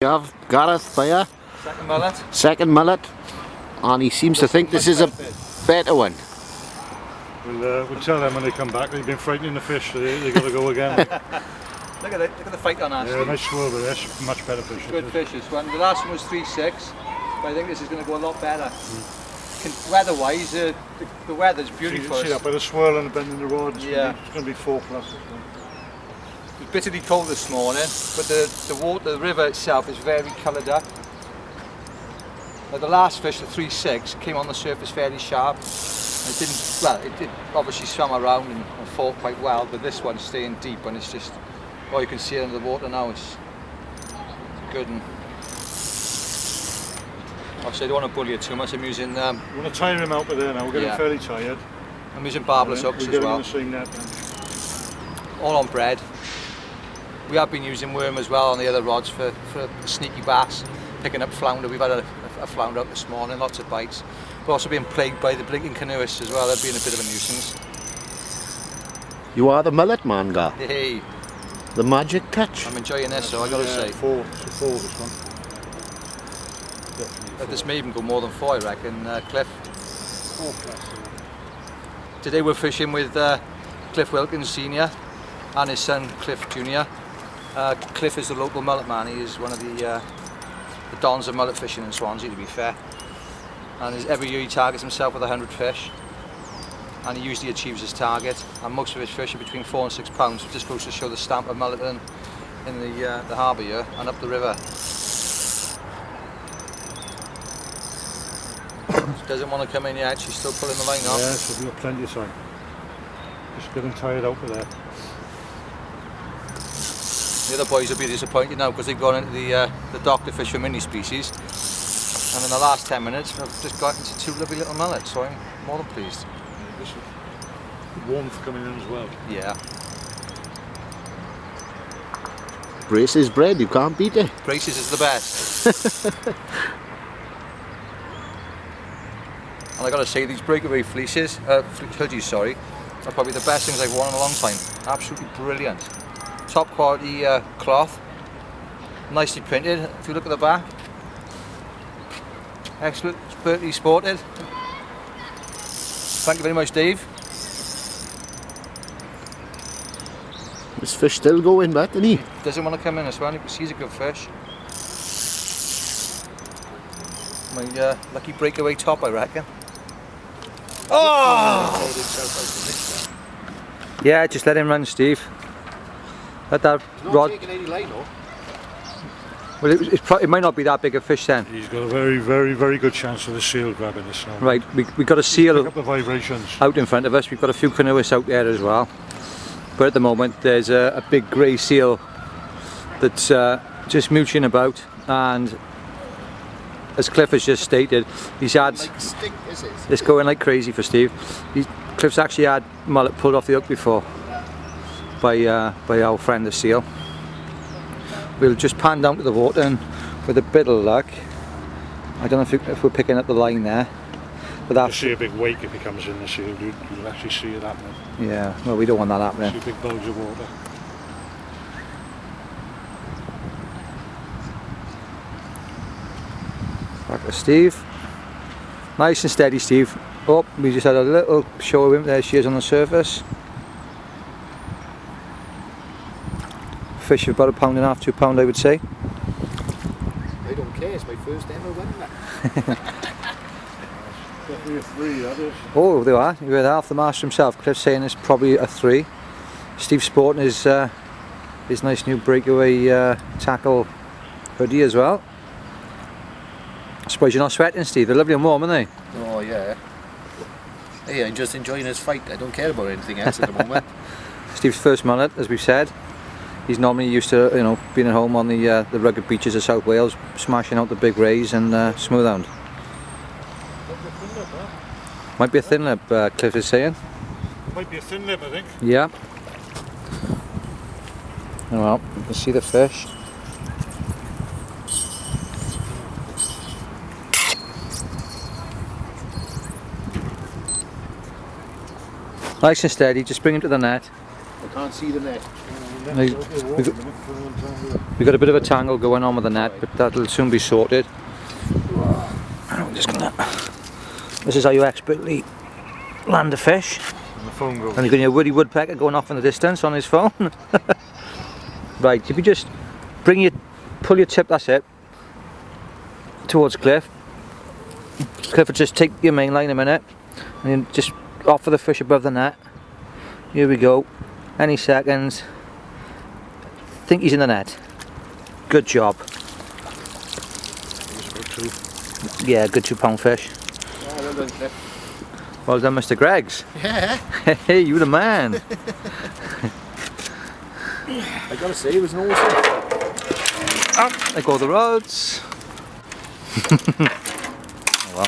We have Gareth there, Second mullet. second mullet, and he seems to think this is a better one. We'll tell them when they come back. They've been frightening the fish, so they've got to go again. Look at the fight on that. Yeah, nice swirl, but that's much better fish. Good fish this one. The last one was 3.6, but I think this is going to go a lot better. Weather-wise, the weather's beautiful. See that by the swirl and the bend in the rod, it's going to be 4+. It's bitterly cold this morning, but the river itself is very coloured up. Like the last fish, the 3.6, came on the surface fairly sharp. It did obviously swim around and fought quite well, but this one's staying deep and it's just, oh, you can see it under the water now. It's good. And obviously I don't want to bully it too much. I'm using we want to tire him out with there now. We're getting fairly tired. I'm using barbless hooks as well. The same net, all on bread. We have been using worm as well on the other rods for a sneaky bass, picking up flounder. We've had a flounder out this morning, lots of bites. We're also being plagued by the blinking canoeists as well. They're being a bit of a nuisance. You are the mullet man, Gar. Hey, the magic catch. I'm enjoying this, so I got to say. 4, so 4 this one. Definitely This may even go more than 4, I reckon, Cliff. 4+. Today we're fishing with Cliff Wilkins Senior and his son Cliff Junior. Cliff is the local mullet man. He is one of the dons of mullet fishing in Swansea, to be fair. And every year he targets himself with 100 fish, and he usually achieves his target. And most of his fish are between 4 and 6 pounds, which just goes to show the stamp of mullet in the harbour here and up the river. She doesn't want to come in yet. She's still pulling the line off. Yeah, so we've got plenty of time. Just getting tired out with that. The other boys will be disappointed now because they've gone into the dock to fish for mini species, and in the last 10 minutes I've just got into 2 lovely little mullets, so I'm more than pleased. This is warmth coming in as well. Yeah. Braces bread, you can't beat it. Braces is the best. And I got to say, these breakaway hoodies, sorry, are probably the best things I've worn in a long time. Absolutely brilliant. Top quality cloth, nicely printed. If you look at the back, excellent, expertly sported. Thank you very much, Dave. This fish still going back, isn't he? Doesn't want to come in as well. You can see he's a good fish. My lucky breakaway top, I reckon. Oh! Yeah, just let him run, Steve. Let that rod. Taking any line, though. Well, it might not be that big a fish then. He's got a very, very, very good chance of the seal grabbing this now. Right, we've got a seal Pick up the vibrations out in front of us. We've got a few canoeists out there as well. But at the moment, there's a big grey seal that's just mooching about, and as Cliff has just stated, he's had it's going like crazy for Steve. Cliff's actually had mullet pulled off the hook before by our friend the seal. We'll just pan down to the water, and with a bit of luck, I don't know if we're picking up the line there, but that's, you'll see a big wake if he comes in the seal, dude. You'll actually see it happening. Yeah, well, we don't want that happening. See a big bulge of water. Back to Steve. Nice and steady, Steve. Oh, we just had a little show of him. There she is on the surface. Fish of about £1.5 to £2, I would say. I don't care, it's my first ever win that. Definitely a 3, that is. Oh, there are. You heard half the master himself. Cliff saying it's probably a 3. Steve sporting his nice new breakaway tackle hoodie as well. I suppose you're not sweating, Steve. They're lovely and warm, aren't they? Oh, yeah. Hey, I'm just enjoying his fight. I don't care about anything else at the moment. Steve's first mullet, as we've said. He's normally used to, being at home on the rugged beaches of South Wales, smashing out the big rays and smoothhound. Might be a thin lip, Cliff is saying. Might be a thin lip, I think. Yeah. Oh, well, you can see the fish. Nice and steady, just bring him to the net. I can't see the net. We've got a bit of a tangle going on with the net, but that'll soon be sorted. I'm just gonna. This is how you expertly land a fish. And the phone goes. And you're going to hear Woody Woodpecker going off in the distance on his phone. Right, if you just pull your tip, that's it, towards Cliff. Cliff will just take your main line a minute, and then just offer the fish above the net. Here we go. Any seconds. I think he's in the net. Good job. Yeah, good 2 pound fish. Oh, well done, Cliff. Well done, Mr. Greggs. Yeah. Hey, you the man. I gotta say, it was an awesome. There go the rods. Oh well.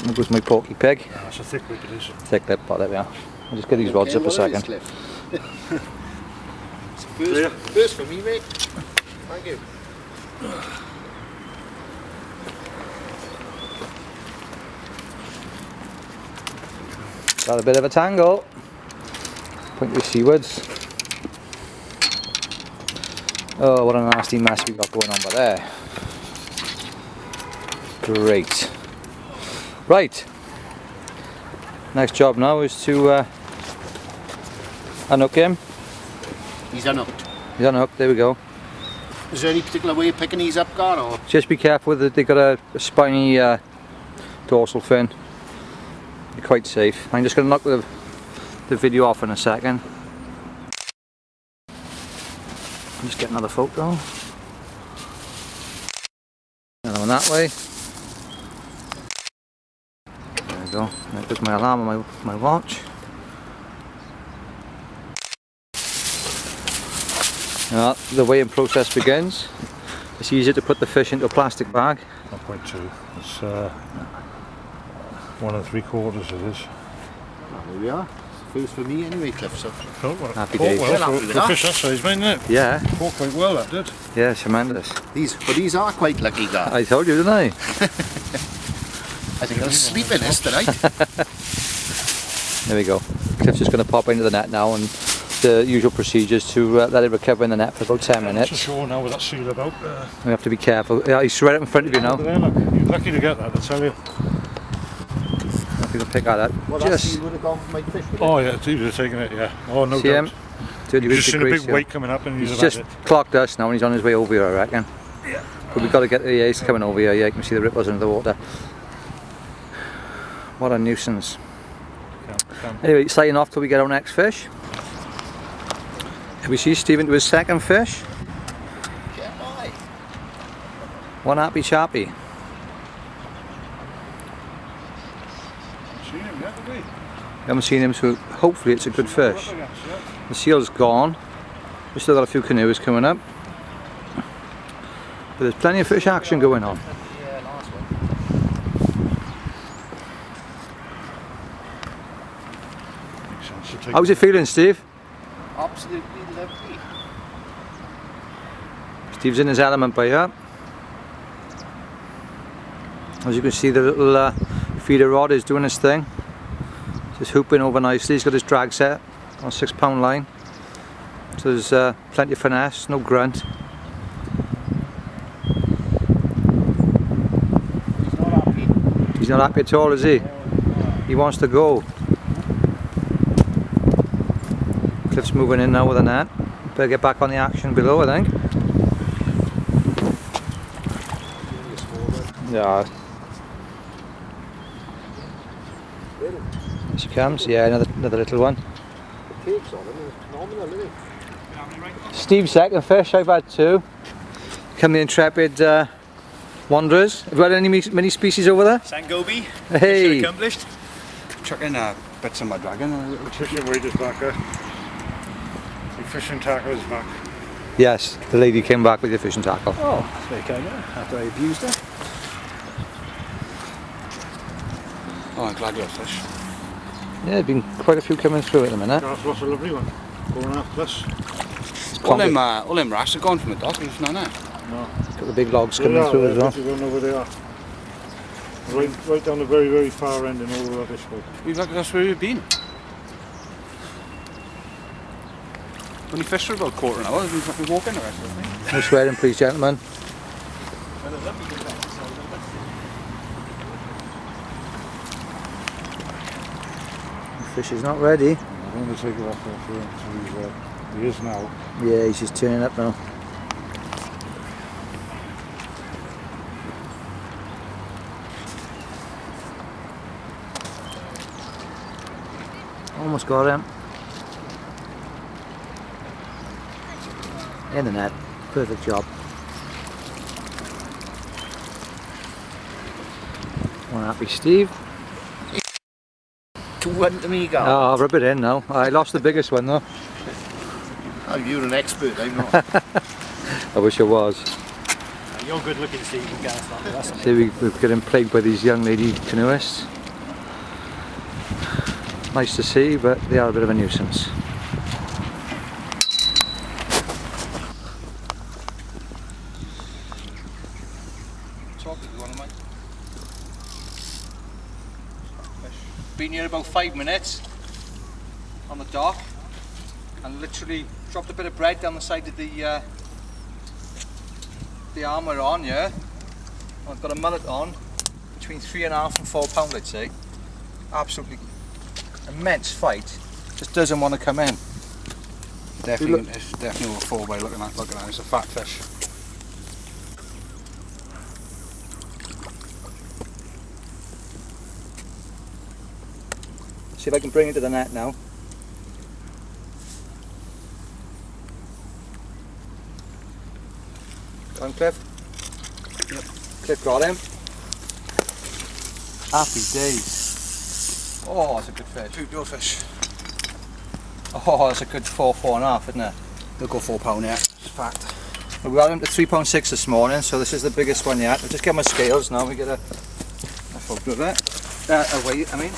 There goes my porky pig. That's a thick whip it is. Thick lip, oh, there we are. I'll just get these rods up a second. First for me, mate. Thank you. Got a bit of a tangle. Point you seawards. Oh, what a nasty mess we got going on by there. Great. Right. Next job now is to unhook him. He's unhooked. He's unhooked, there we go. Is there any particular way of picking these up, Gar? Or? Just be careful that they've got a spiny dorsal fin. You're quite safe. I'm just going to knock the video off in a second. Just get another photo. Another one that way. There we go. There goes my alarm on my watch. Now, the weighing process begins. It's easier to put the fish into a plastic bag. 1.2. It's 1 3/4 it is. Well, here we are. First for me anyway, Cliff. So. Oh, well, Happy caught days. well Well, for a fish that size, mate, isn't it? Yeah, Caught quite well, that did. yeah, tremendous. These are quite lucky, Gar. I told you, didn't I? I think I'll sleep in this tonight. There we go. Cliff's just going to pop into the net now, and the usual procedures to let it recover in the net for about 10 That's minutes. for sure now with that seal about. We have to be careful. Yeah, he's right up in front of you now. There, look, you're lucky to get that, I tell you. If you can pick at that. Well, Just you would have gone for my fish. Oh yeah, he would have taken it, yeah. Oh, no see him. doubt. Till you You've reach just the seen a crease, big yeah. weight coming up and He's he's just had it. clocked us now and he's on his way over here, I reckon. Yeah. But we've got to get the he's coming over here. Yeah, you can see the ripples under the water. What a nuisance. Anyway, signing off till we get our next fish. Here we see Stephen to his second fish. Get by. One happy chappy. Seen him yet, have we? Haven't seen him, so hopefully it's a good fish. The seal's gone. We've still got a few canoes coming up. But there's plenty of fish action going on. Yeah, last one. Makes sense to take. How's it feeling, Steve? Absolutely lovely. Steve's in his element by here. As you can see, the little feeder rod is doing his thing. Just hooping over nicely. He's got his drag set on a 6 pound line. So there's plenty of finesse, no grunt. He's not happy. He's not happy at all, is he? He wants to go. Cliff's moving in now with a net. Better get back on the action below, I think. Yeah. Here she comes. Yeah, another little one. The cake's on him. It's phenomenal, isn't it? Steve's second fish. I've had 2. Come the intrepid wanderers. Have you had any mini species over there? Sangobi, Hey. mission accomplished. Chucking bits of my dragon. The fishing weight is back there. The fishing tackle is back. Yes, the lady came back with the fishing tackle. Oh, that's very kind of her, after I abused her. Oh, I'm glad you're a fish. Yeah, there's been quite a few coming through at the minute. That's what's a lovely one. Going after us. All them rats are gone from the dock, there's none there. No. Got the big logs coming through as well. You don't know where they are. Right down the very, very far end in all the rubbish. That's where we've been. Only fished for about a quarter of an hour. We've been walking the rest of the thing. No swearing, please, gentlemen. The fish is not ready. I'm going to take it off there for him. So he is now. Yeah, he's just turning up now. Almost got him. In the net. Perfect job. One happy Steve. 2-1 to me, Gal. Oh, I'll rub it in now. I lost the biggest one though. Oh, you're an expert, I'm not. I wish I was. You're good looking, Steve. You can get us that. That's See, we're getting plagued by these young lady canoeists. Nice to see, but they are a bit of a nuisance. Been here about 5 minutes on the dock and literally dropped a bit of bread down the side of the arm we're on, yeah. I've got a mullet on, between 3.5 and 4 pound, I'd say. Absolutely immense fight, just doesn't want to come in. Definitely, it's definitely a 4 by looking at it. It's a fat fish. See if I can bring it to the net now. Go on, Cliff. Yep. Cliff got him. Happy days. Oh, that's a good fish. Good fish. Oh, that's a good 4.5, isn't it? They'll go £4, yeah. It's fact. Well, we got him to 3.6 this morning, so this is the biggest one yet. We'll just get my scales now. We get a photo of it. Away, I mean.